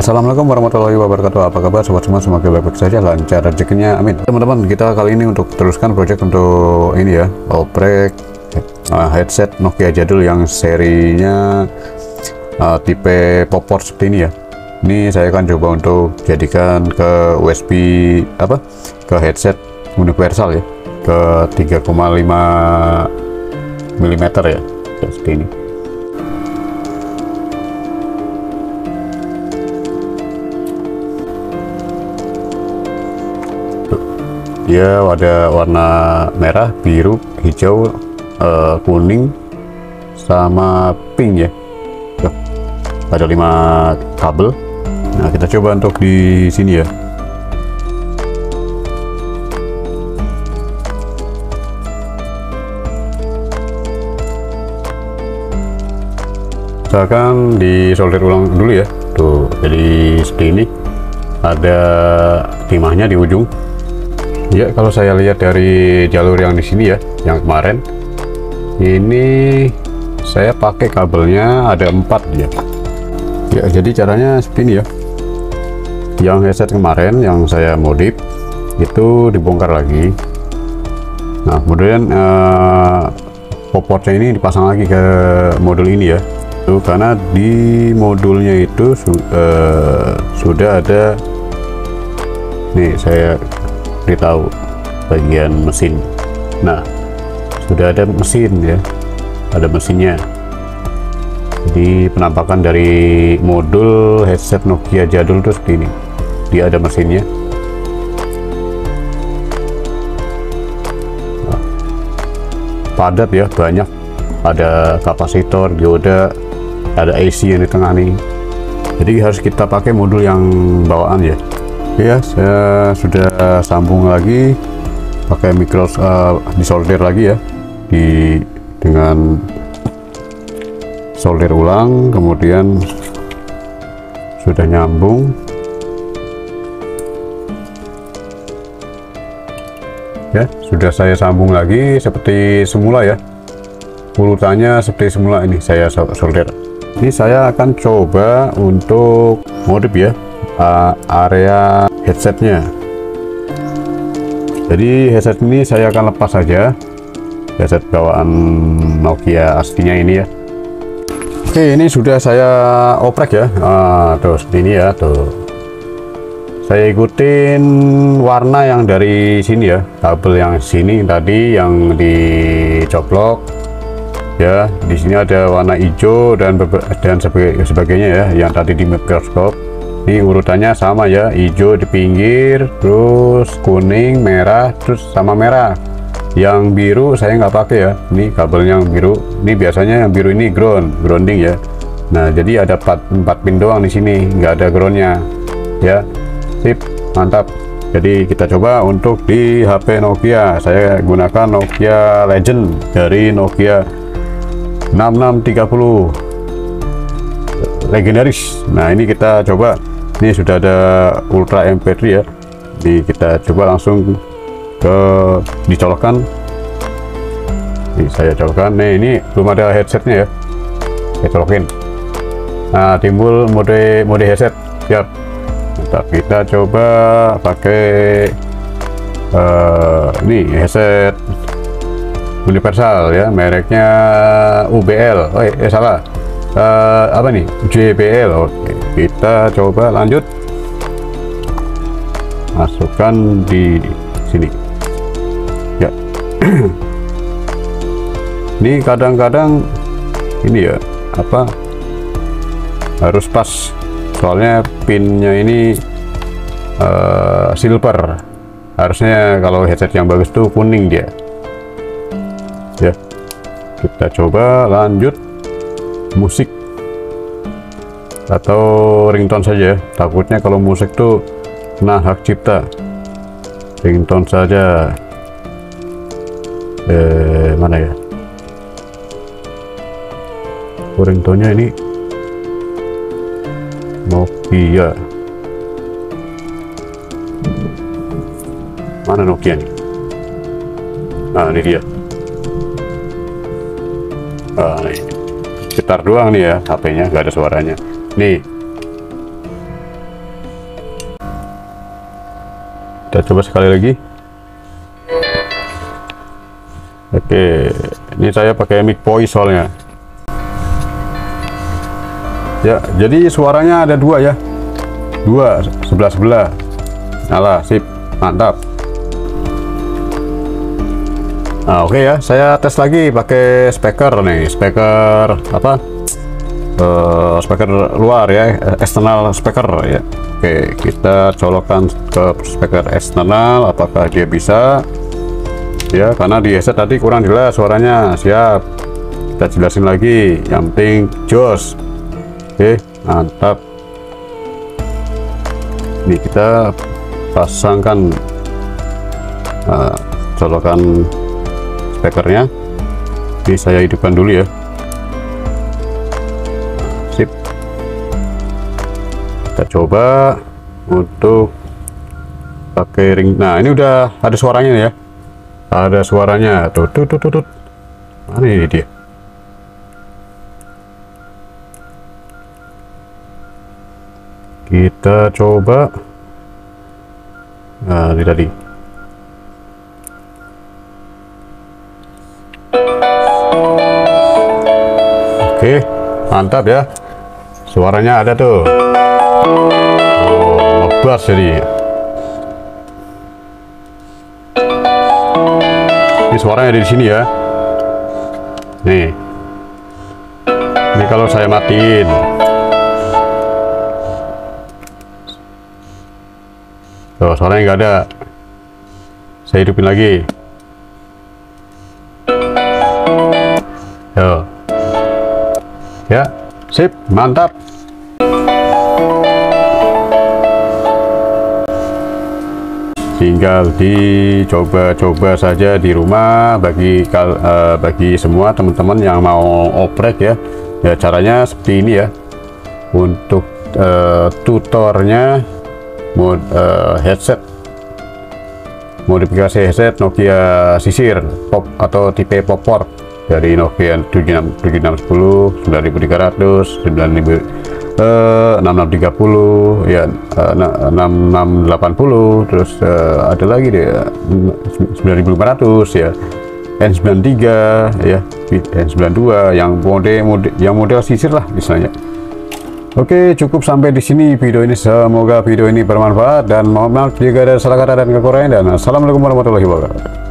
Assalamualaikum warahmatullahi wabarakatuh. Apa kabar sobat semua? Semoga baik-baik saja, lancar rezekinya, amin. Teman-teman, kita kali ini untuk teruskan project untuk ini ya, oprek headset Nokia jadul yang serinya tipe popor seperti ini ya. Ini saya akan coba untuk jadikan ke USB ke headset universal ya, ke 3,5 mm ya, seperti ini. Dia ada warna merah, biru, hijau, kuning, sama pink ya. Ada 5 kabel. Nah, kita coba untuk di sini ya. Misalkan di solder ulang dulu ya. Tuh, jadi seperti ini. Ada timahnya di ujung. Ya, kalau saya lihat dari jalur yang di sini ya, yang kemarin ini saya pakai kabelnya ada 4 ya. Ya, jadi caranya seperti ini ya. Yang headset kemarin yang saya modif itu dibongkar lagi. Nah, kemudian popotnya ini dipasang lagi ke modul ini ya. Itu karena di modulnya itu sudah ada. Nih, saya beritahu bagian mesin. Nah, sudah ada mesin ya, ada mesinnya. Jadi penampakan dari modul headset Nokia jadul itu seperti ini. Dia ada mesinnya. Nah, padat ya, banyak. Ada kapasitor, dioda, ada AC yang di tengah nih. Jadi harus kita pakai modul yang bawaan ya. Ya, saya sudah sambung lagi pakai micro disolder lagi ya, dengan solder ulang, kemudian sudah nyambung. Ya, sudah saya sambung lagi seperti semula ya, urutannya seperti semula. Ini saya solder. Ini saya akan coba untuk modif ya, area headsetnya. Jadi headset ini saya akan lepas saja, headset bawaan Nokia aslinya ini ya. Oke, ini sudah saya oprek ya. Tuh seperti ini ya, tuh saya ikutin warna yang dari sini ya, kabel yang sini tadi yang dicoplok ya. Di sini ada warna hijau dan sebagainya ya, yang tadi di mikroskop. Ini urutannya sama ya, hijau di pinggir, terus kuning, merah, terus sama merah. Yang biru saya nggak pakai ya. Ini kabelnya yang biru. Ini biasanya yang biru ini grounding ya. Nah, jadi ada 4 pin doang di sini, nggak ada groundnya ya. Sip, mantap. Jadi kita coba untuk di HP Nokia. Saya gunakan Nokia Legend dari Nokia 6630 legendaris. Nah, ini kita coba. Ini sudah ada Ultra MP3 ya. Jadi kita coba langsung dicolokkan. Ini saya colokkan. Nih, ini belum ada headsetnya ya. Saya colokin. Nah, timbul mode headset. Siap. Mantap. Kita coba pakai ini headset universal ya, mereknya UBL. Oh, salah. Apa nih, JBL. Oke, kita coba lanjut, masukkan di sini ya. Ini kadang-kadang ini ya, harus pas, soalnya pinnya ini silver. Harusnya kalau headset yang bagus tuh kuning dia ya. Kita coba lanjut musik atau ringtone saja, takutnya kalau musik tuh kena hak cipta. Ringtone saja. Mana ya, ringtone-nya ini Nokia. Mana Nokia nih? Nah, ini dia. Ini getar doang nih ya, HP-nya nggak ada suaranya nih. Kita coba sekali lagi. Oke, ini saya pakai mic voice soalnya. Ya, jadi suaranya ada dua ya, dua sebelah nyala, sip, mantap. Nah, oke ya, saya tes lagi pakai speaker nih, speaker apa? Speaker luar ya, eksternal speaker ya. Oke, kita colokkan ke speaker eksternal, apakah dia bisa? Ya, karena di headset tadi kurang jelas suaranya. Siap, kita jelasin lagi, yang penting jos. Oke, mantap. Ini kita pasangkan colokan speakernya. Ini saya hidupkan dulu ya. Sip, kita coba untuk pakai ring. Nah, ini udah ada suaranya nih ya, ada suaranya tuh. Mana ini dia? Kita coba. Nah, ini tadi. Oke, mantap ya, suaranya ada tuh. Oh, ngebas jadi. Ini suaranya di sini ya. Nih, ini kalau saya matiin. Tuh, suaranya nggak ada. Saya hidupin lagi. Yo. Ya, sip, mantap. Tinggal dicoba-coba saja di rumah bagi semua teman-teman yang mau oprek ya. Ya, caranya seperti ini ya. Untuk tutornya headset, modifikasi headset Nokia sisir pop atau tipe popor dari Nokia 7610, 9300, 6630 ya, 6680, terus ada lagi deh 9500 ya, N93 ya, N92 yang model sisir lah misalnya. Oke, cukup sampai di sini video ini. Semoga video ini bermanfaat dan mohon maaf jika ada salah kata dan kekurangan, dan assalamualaikum warahmatullahi wabarakatuh.